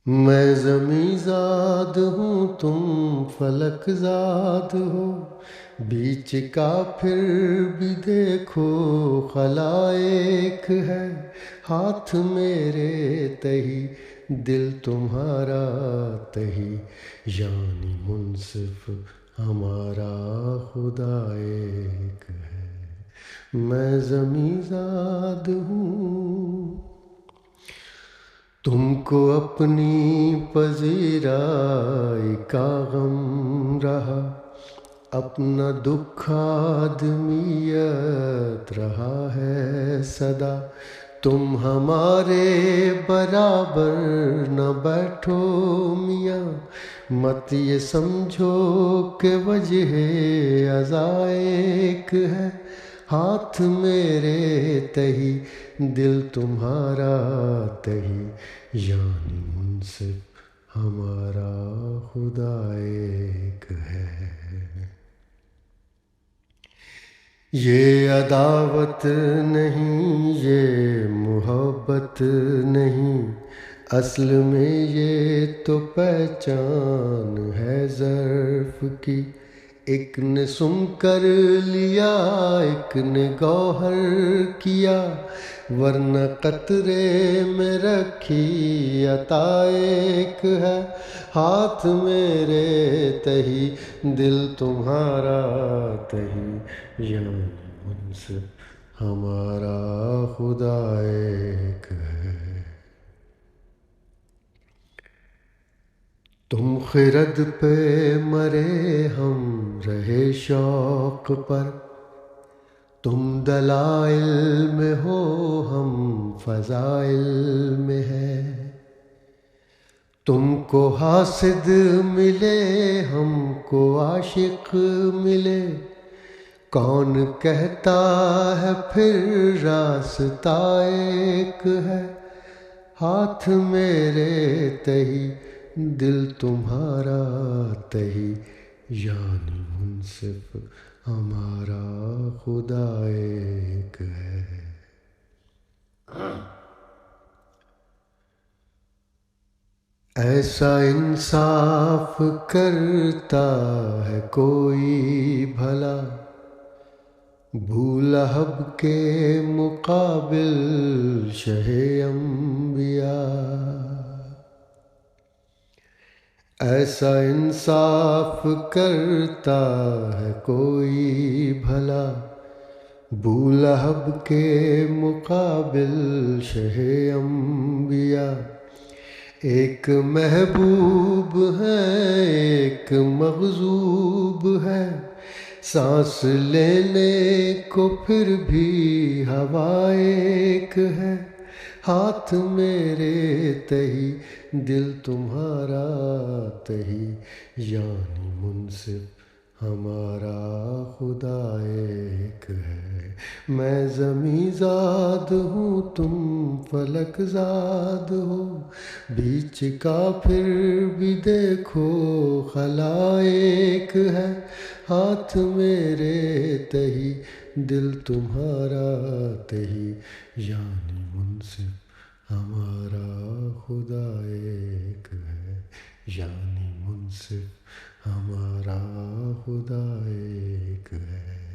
میں زمیں زاد ہوں تم فلک زاد ہو، بیچ کا پھر بھی دیکھو خلائق ہے، ہاتھ میرے تہی دل تمہارا تہی، یعنی منصف ہمارا خدا ایک ہے۔ میں زمیں زاد ہوں، تم کو اپنی پذیرائی کا غم رہا، اپنا دکھ آدمیت رہا ہے سدا، تم ہمارے برابر نہ بیٹھو میاں، مت یہ سمجھو کہ وجہ ازاں ایک ہے، ہاتھ میرے تہی دل تمہارا تہی، یعنی منصف ہمارا خدا ایک ہے۔ یہ عداوت نہیں، یہ محبت نہیں، اصل میں یہ تو پہچان ہے ظرف کی، ایک نے سم کر لیا ایک نے گوہر کیا، ورنہ قطرے میں رکھی عطا ایک ہے، ہاتھ میرے تہی دل تمہارا تہی، یعنی منصف ہمارا خدا ایک ہے۔ تم خرد پہ مرے ہم رہے شوق پر، تم دلائل میں ہو ہم فضائل میں ہے، تم کو حاسد ملے ہم کو عاشق ملے، کون کہتا ہے پھر راستہ ایک ہے، ہاتھ میرے تہی دل تمہارا تہی، یعنی منصف ہمارا خدا ایک ہے۔ ایسا انصاف کرتا ہے کوئی بھلا، بولہب کے مقابل شہ انبیاء، ایسا انصاف کرتا ہے کوئی بھلا، بولہب کے مقابل شہ انبیاء، ایک محبوب ہے ایک مغضوب ہے، سانس لینے کو پھر بھی ہوا ایک ہے، ہاتھ میرے تہی دل تمہارا تہی، یعنی منصف ہمارا خدا ایک ہے۔ میں زمیں زاد ہوں تم فلک زاد ہو، بیچ کا پھر بھی دیکھو خلائق ہے، ہاتھ میرے تہی دل تمہارا تہی، یعنی منصف ہمارا خدا ایک ہے، یعنی منصف ہمارا خدا ایک ہے۔